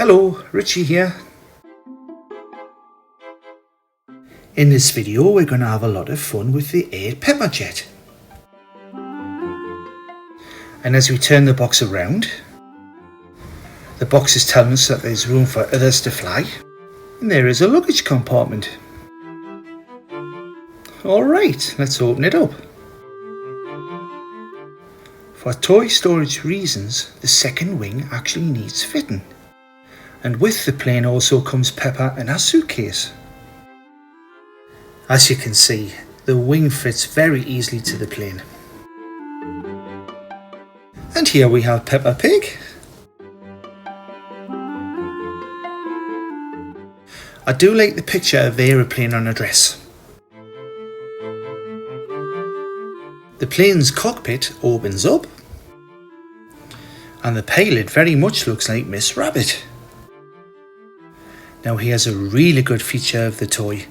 Hello, Richie here. In this video we're going to have a lot of fun with the air Peppa jet. And as we turn the box around, the box is telling us that there's room for others to fly, and there is a luggage compartment. Alright, let's open it up. For toy storage reasons, the second wing actually needs fitting. And with the plane also comes Peppa and her suitcase. As you can see, the wing fits very easily to the plane. And here we have Peppa Pig. I do like the picture of the aeroplane on a dress. The plane's cockpit opens up, and the pilot very much looks like Miss Rabbit. Now here's a really good feature of the toy.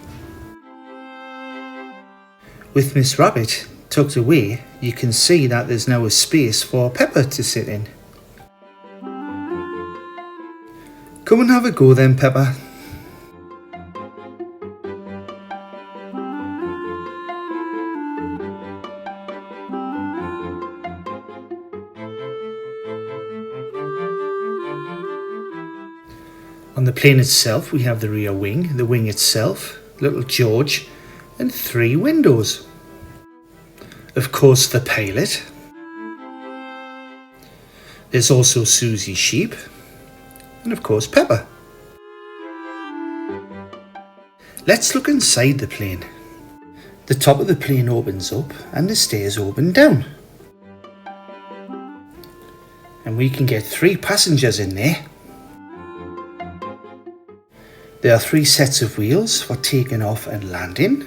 With Miss Rabbit tucked away, you can see that there's now a space for Peppa to sit in. Come and have a go then, Peppa. On the plane itself we have the rear wing, the wing itself, little George, and 3 windows. Of course the pilot. There's also Susie Sheep, and of course Peppa. Let's look inside the plane. The top of the plane opens up and the stairs open down. And we can get 3 passengers in there. There are 3 sets of wheels for taking off and landing.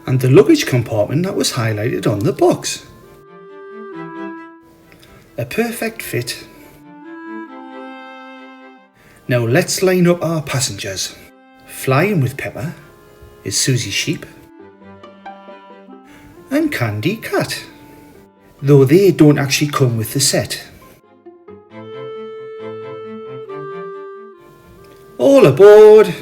And the luggage compartment that was highlighted on the box. A perfect fit. Now let's line up our passengers. Flying with Peppa is Susie Sheep and Candy Cat, though they don't actually come with the set. All aboard!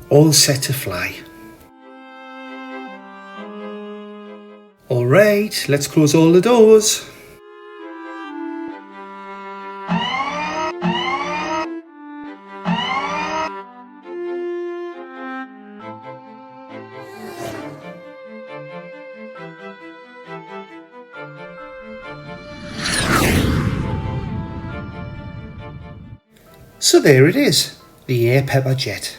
All set to fly. Alright, let's close all the doors. So there it is, the Air Peppa jet.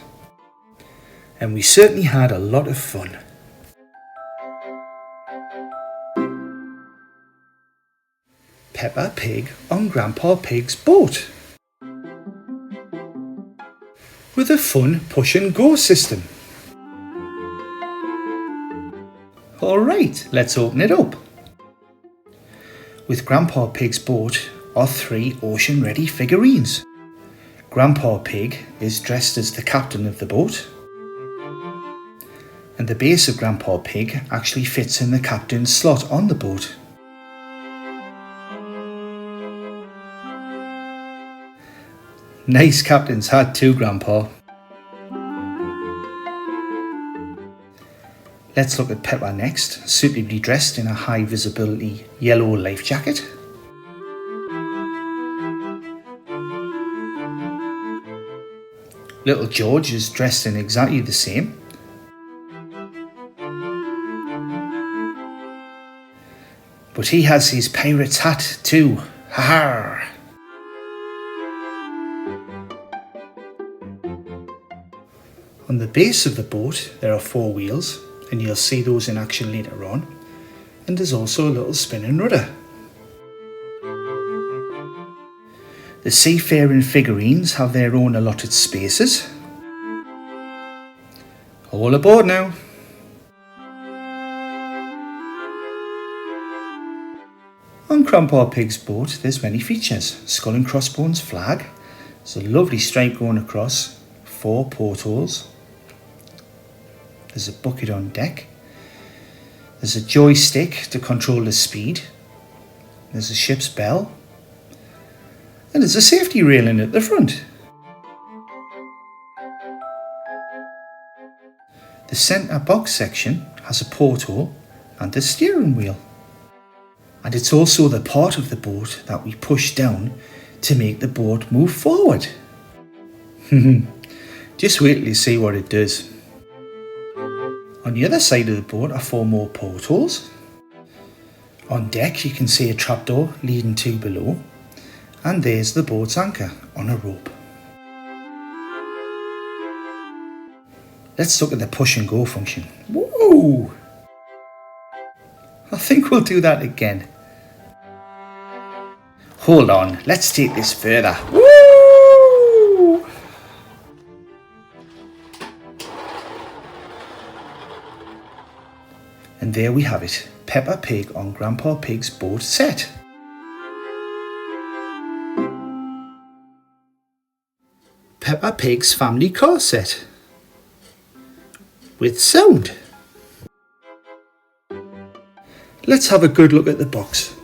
And we certainly had a lot of fun. Peppa Pig on Grandpa Pig's boat with a fun push and go system. Alright, let's open it up. With Grandpa Pig's boat are 3 ocean ready figurines. Grandpa Pig is dressed as the captain of the boat, and the base of Grandpa Pig actually fits in the captain's slot on the boat. Nice captain's hat too, Grandpa. Let's look at Peppa next, suitably dressed in a high visibility yellow life jacket. Little George is dressed in exactly the same. But he has his pirate's hat too. Ha ha! On the base of the boat there are 4 wheels, and you'll see those in action later on, and there's also a little spinning rudder. The seafaring figurines have their own allotted spaces. All aboard now. On Grandpa Pig's boat there's many features. Skull and crossbones flag. There's a lovely stripe going across. 4 portholes. There's a bucket on deck. There's a joystick to control the speed. There's a ship's bell. And there's a safety railing at the front. The centre box section has a porthole and a steering wheel. And it's also the part of the boat that we push down to make the boat move forward. Just wait till you see what it does. On the other side of the boat are 4 more portholes. On deck you can see a trapdoor leading to below, and there's the boat's anchor on a rope. Let's look at the push and go function. Whoa! I think we'll do that again. Hold on, let's take this further. Woo! And there we have it, Peppa Pig on Grandpa Pig's boat set. Peppa Pig's family car set. With sound. Let's have a good look at the box.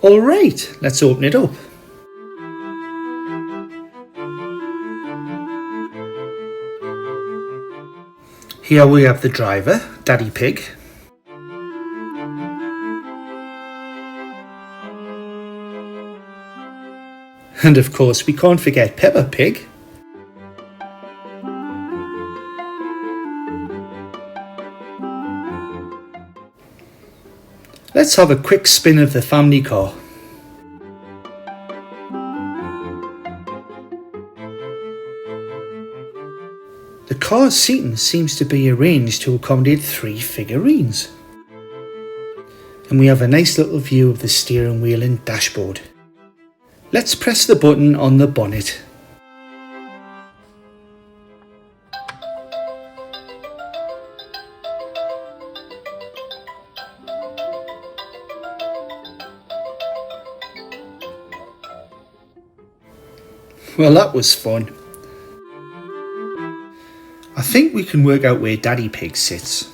Alright, let's open it up. Here we have the driver, Daddy Pig. And of course we can't forget Peppa Pig. Let's have a quick spin of the family car. The car's seating seems to be arranged to accommodate 3 figurines. And we have a nice little view of the steering wheel and dashboard. Let's press the button on the bonnet. Well, that was fun. I think we can work out where Daddy Pig sits.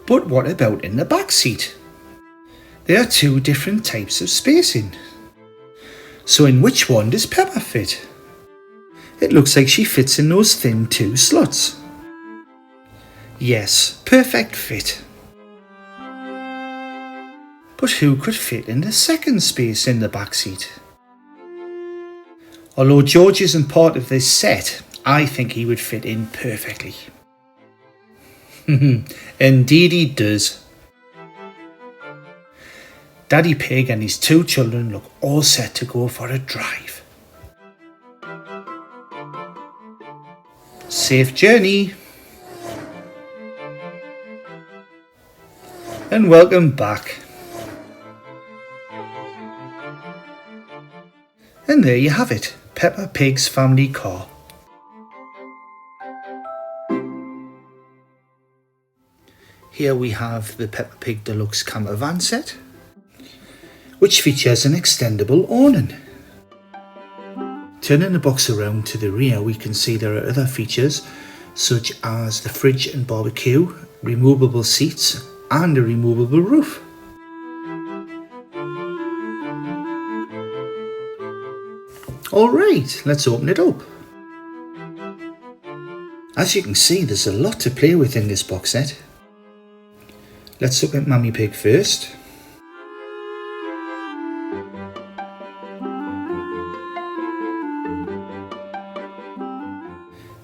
But what about in the back seat? There are 2 different types of spacing. So in which one does Peppa fit? It looks like she fits in those thin 2 slots. Yes, perfect fit. But who could fit in the second space in the back seat? Although George isn't part of this set, I think he would fit in perfectly. Indeed he does. Daddy Pig and his 2 children look all set to go for a drive. Safe journey. And welcome back. And there you have it, Peppa Pig's family car. Here we have the Peppa Pig Deluxe Campervan set, which features an extendable awning. Turning the box around to the rear, we can see there are other features such as the fridge and barbecue, removable seats and a removable roof. Alright, let's open it up. As you can see, there's a lot to play with in this box set. Let's look at Mummy Pig first.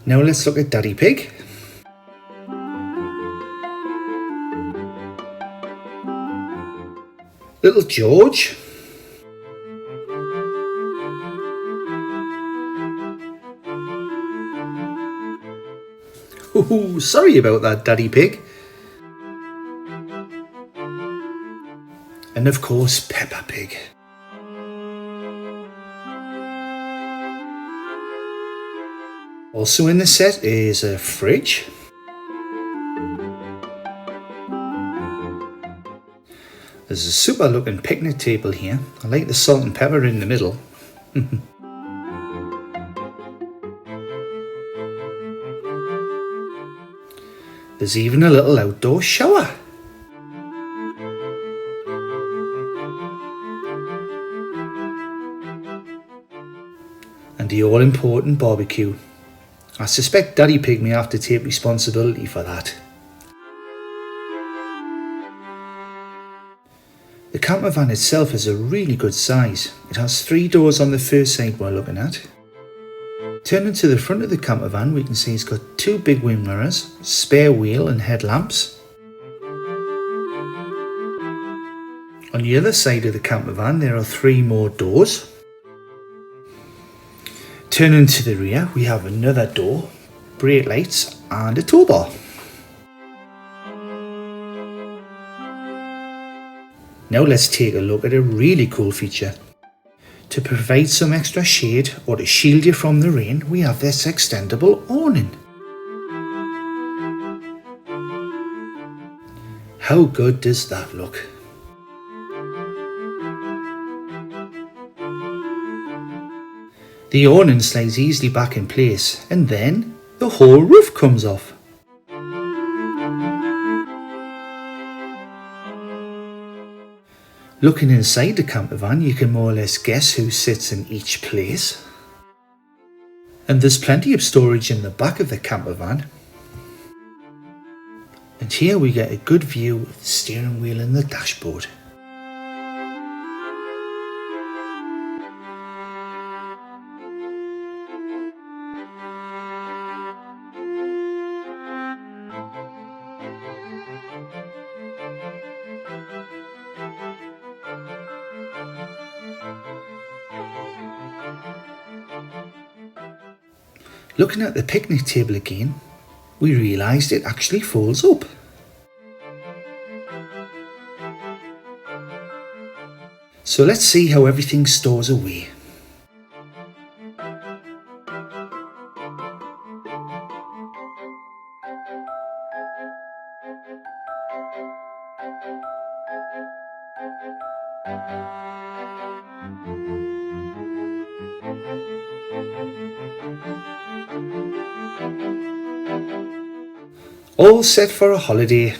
Now let's look at Daddy Pig. Little George. Ooh, sorry about that, Daddy Pig. And of course, Peppa Pig. Also in the set is a fridge, There's a super looking picnic table here. I like the salt and pepper in the middle. There's even a little outdoor shower. And the all-important barbecue. I suspect Daddy Pig may have to take responsibility for that. The camper van itself is a really good size. It has 3 doors on the first side we're looking at. Turning to the front of the camper van, we can see it's got 2 big wing mirrors, spare wheel and headlamps. On the other side of the camper van there are 3 more doors. Turning to the rear, we have another door, brake lights and a tow bar. Now let's take a look at a really cool feature. To provide some extra shade or to shield you from the rain, we have this extendable awning. How good does that look? The awning slides easily back in place and then the whole roof comes off. Looking inside the camper van, you can more or less guess who sits in each place. And there's plenty of storage in the back of the camper van. And here we get a good view of the steering wheel and the dashboard. Looking at the picnic table again, we realised it actually folds up. So let's see how everything stores away. All set for a holiday.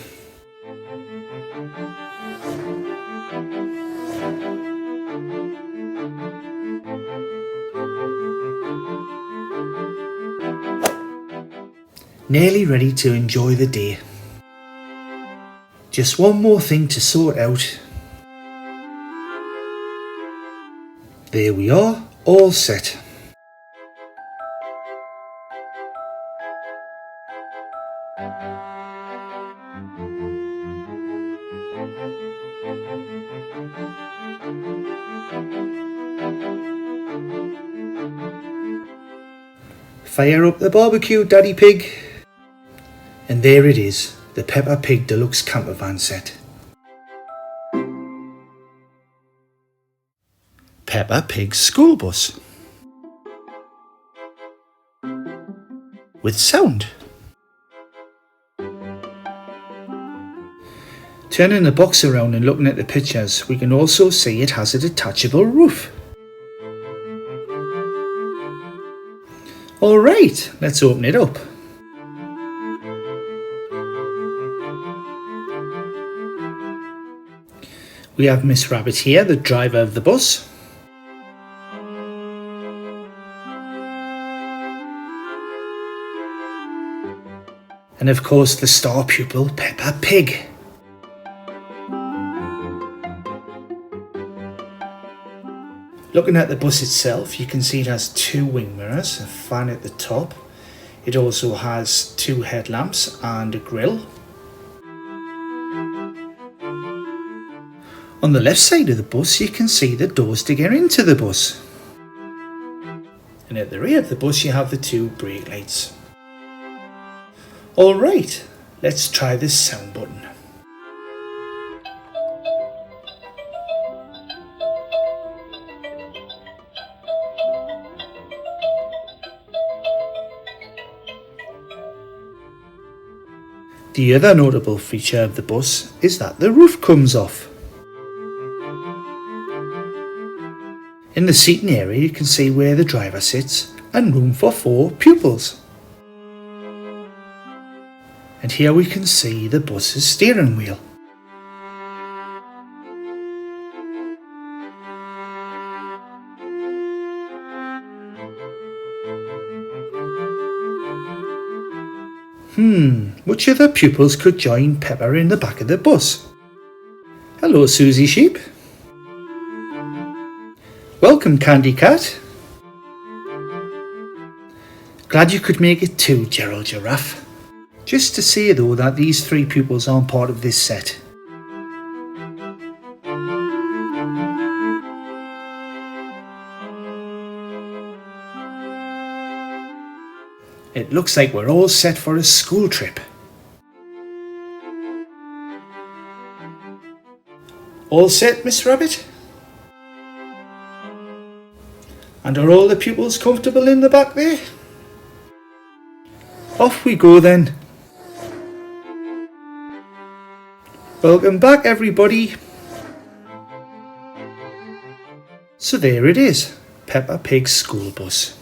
Nearly ready to enjoy the day. Just one more thing to sort out. There we are, all set. Fire up the barbecue, Daddy Pig. And there it is, the Peppa Pig Deluxe Camper Van set. Peppa Pig's school bus. With sound. Turning the box around and looking at the pictures, we can also see it has a detachable roof. Alright, let's open it up. We have Miss Rabbit here, the driver of the bus. And of course the star pupil, Peppa Pig. Looking at the bus itself, you can see it has 2 wing mirrors, a fan at the top. It also has 2 headlamps and a grille. On the left side of the bus, you can see the doors to get into the bus. And at the rear of the bus, you have the 2 brake lights. Alright, let's try this sound button. The other notable feature of the bus is that the roof comes off. In the seating area you can see where the driver sits and room for 4 pupils. And here we can see the bus's steering wheel. Which other pupils could join Peppa in the back of the bus? Hello, Susie Sheep. Welcome, Candy Cat. Glad you could make it too, Gerald Giraffe. Just to say though that these 3 pupils aren't part of this set. It looks like we're all set for a school trip. All set, Miss Rabbit? And are all the pupils comfortable in the back there? Off we go then. Welcome back, everybody. So there it is, Peppa Pig's school bus.